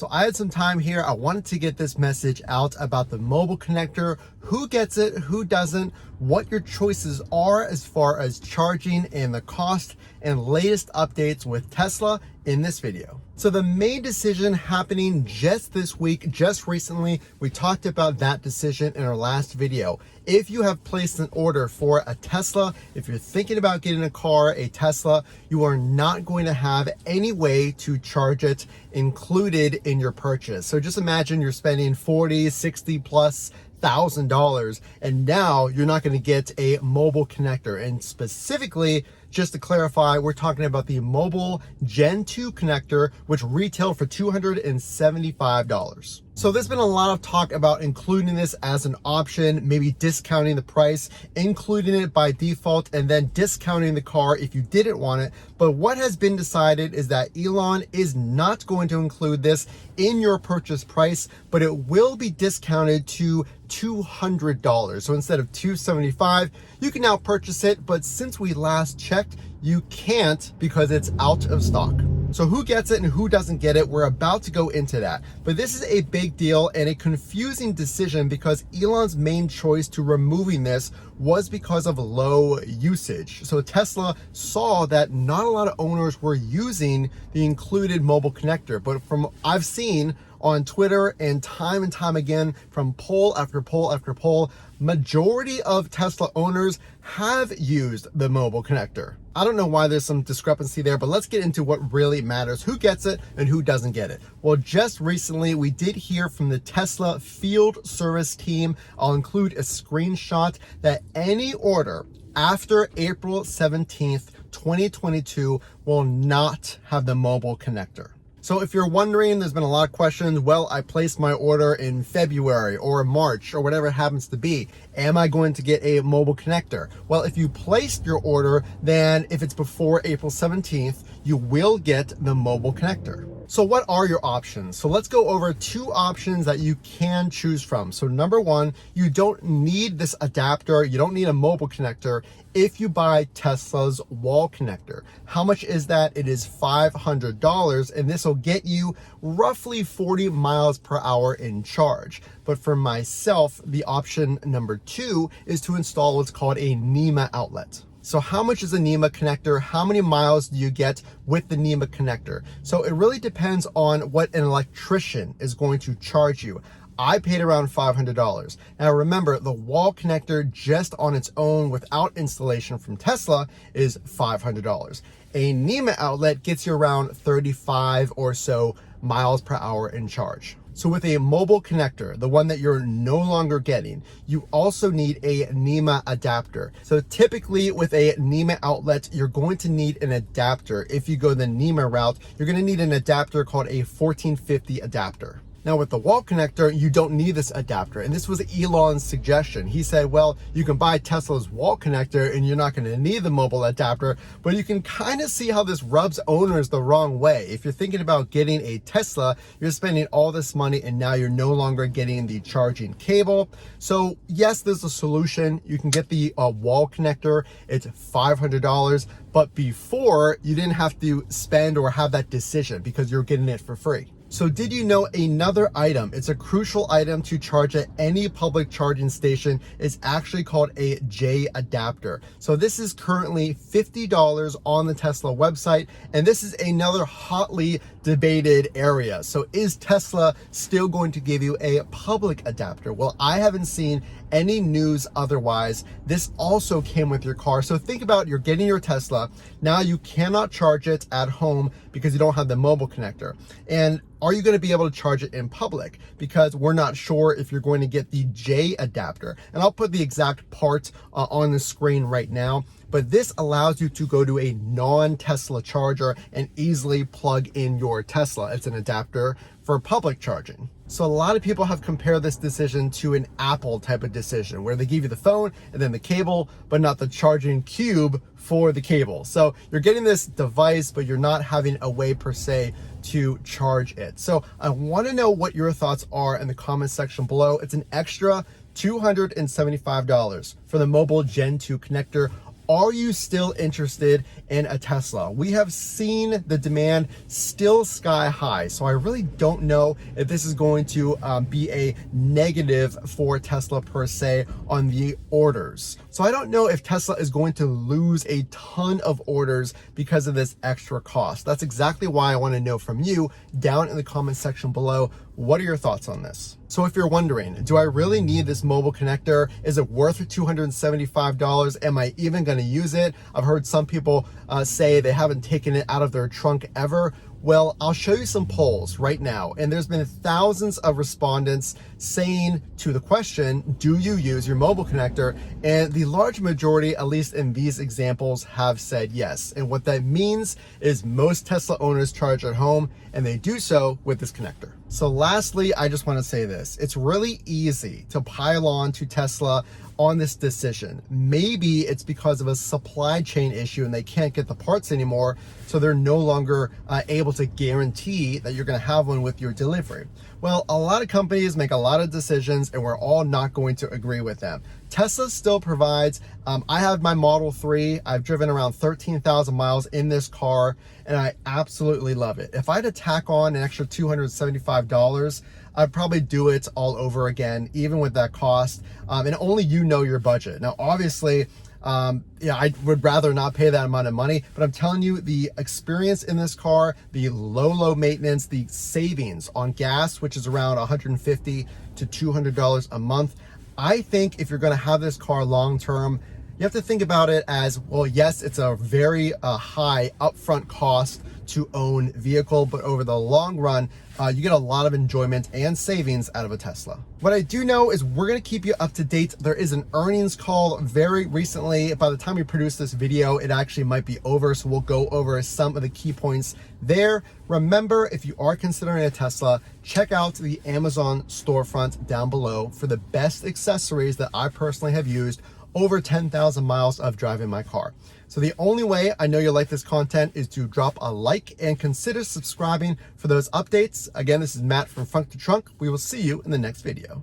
So I had some time here. I wanted to get this message out about the mobile connector, who gets it, who doesn't, what your choices are as far as charging and the cost, and latest updates with Tesla in this video. So the main decision happening just this week, just recently, we talked about that decision in our last video. If you have placed an order for a Tesla, if you're thinking about getting a car, a Tesla, you are not going to have any way to charge it included in your purchase. So just imagine you're spending 40, 60 plus $1,000 and now you're not going to get a mobile connector. And specifically, just to clarify, we're talking about the mobile Gen 2 connector, which retailed for $275. So there's been a lot of talk about including this as an option, maybe discounting the price, including it by default, and then discounting the car if you didn't want it. But what has been decided is that Elon is not going to include this in your purchase price, but it will be discounted to $200. So instead of $275, you can now purchase it, but since we last checked, you can't because it's out of stock. So who gets it and who doesn't get it? We're about to go into that. But this is a big deal and a confusing decision because Elon's main choice to removing this was because of low usage. So Tesla saw that not a lot of owners were using the included mobile connector, but from I've seen on Twitter and time again from poll after poll after poll, majority of Tesla owners have used the mobile connector. I don't know why there's some discrepancy there, but let's get into what really matters, who gets it and who doesn't get it. Well, just recently we did hear from the Tesla field service team. I'll include a screenshot that any order after April 17th, 2022 will not have the mobile connector. So if you're wondering, there's been a lot of questions. Well, I placed my order in February or March or whatever it happens to be. Am I going to get a mobile connector? Well, if you placed your order, then if it's before April 17th, you will get the mobile connector. So what are your options? So let's go over two options that you can choose from. So number one, you don't need this adapter. You don't need a mobile connector if you buy Tesla's wall connector. How much is that? It is $500, and this will get you roughly 40 miles per hour in charge. But for myself, the option number two is to install what's called a NEMA outlet. So how much is a NEMA connector? How many miles do you get with the NEMA connector? So it really depends on what an electrician is going to charge you. I paid around $500. Now remember, the wall connector just on its own without installation from Tesla is $500. A NEMA outlet gets you around 35 or so miles per hour in charge. So with a mobile connector, the one that you're no longer getting, you also need a NEMA adapter. So typically with a NEMA outlet, you're going to need an adapter. If you go the NEMA route, you're going to need an adapter called a 1450 adapter. Now with the wall connector, you don't need this adapter. And this was Elon's suggestion. He said, well, you can buy Tesla's wall connector and you're not going to need the mobile adapter, but you can kind of see how this rubs owners the wrong way. If you're thinking about getting a Tesla, you're spending all this money and now you're no longer getting the charging cable. So yes, there's a solution. You can get the wall connector. It's $500, but before you didn't have to spend or have that decision because you're getting it for free. So did you know another item, it's a crucial item to charge at any public charging station, is actually called a J adapter. So this is currently $50 on the Tesla website, and this is another hotly debated area. So is Tesla still going to give you a public adapter? Well, I haven't seen any news otherwise. This also came with your car. So think about, you're getting your Tesla. Now you cannot charge it at home because you don't have the mobile connector. And are you going to be able to charge it in public? Because we're not sure if you're going to get the J adapter. And I'll put the exact part on the screen right now. But this allows you to go to a non-Tesla charger and easily plug in your Tesla. It's an adapter for public charging. So a lot of people have compared this decision to an Apple type of decision where they give you the phone and then the cable, but not the charging cube for the cable. So you're getting this device, but you're not having a way per se to charge it. So I want to know what your thoughts are in the comment section below. It's an extra $275 for the mobile Gen 2 connector. Are you still interested in a Tesla? We have seen the demand still sky high, so I really don't know if this is going to be a negative for Tesla per se on the orders. So I don't know if Tesla is going to lose a ton of orders because of this extra cost. That's exactly why I want to know from you down in the comment section below. What are your thoughts on this? So if you're wondering, do I really need this mobile connector? Is it worth $275? Am I even going to use it? I've heard some people say they haven't taken it out of their trunk ever. Well, I'll show you some polls right now. And there's been thousands of respondents saying to the question, do you use your mobile connector? And the large majority, at least in these examples, have said yes. And what that means is most Tesla owners charge at home, and they do so with this connector. So lastly, I just want to say this. It's really easy to pile on to Tesla on this decision. Maybe it's because of a supply chain issue and they can't get the parts anymore, so they're no longer able to guarantee that you're going to have one with your delivery. Well, a lot of companies make a lot of decisions and we're all not going to agree with them. Tesla still provides, I have my Model 3, I've driven around 13,000 miles in this car and I absolutely love it. If I had to tack on an extra $275, I'd probably do it all over again, even with that cost. And only you know your budget. Now, obviously, I would rather not pay that amount of money, but I'm telling you, the experience in this car, the low maintenance, the savings on gas, which is around $150 to $200 a month. I think if you're going to have this car long term, you have to think about it as, well, yes, it's a very high upfront cost to own vehicle, but over the long run, you get a lot of enjoyment and savings out of a Tesla. What I do know is we're going to keep you up to date. There is an earnings call very recently. By the time we produce this video, it actually might be over, so we'll go over some of the key points there. Remember, if you are considering a Tesla, check out the Amazon storefront down below for the best accessories that I personally have used over 10,000 miles of driving my car. So the only way I know you'll like this content is to drop a like and consider subscribing for those updates. Again, this is Matt from Frunk to Trunk. We will see you in the next video.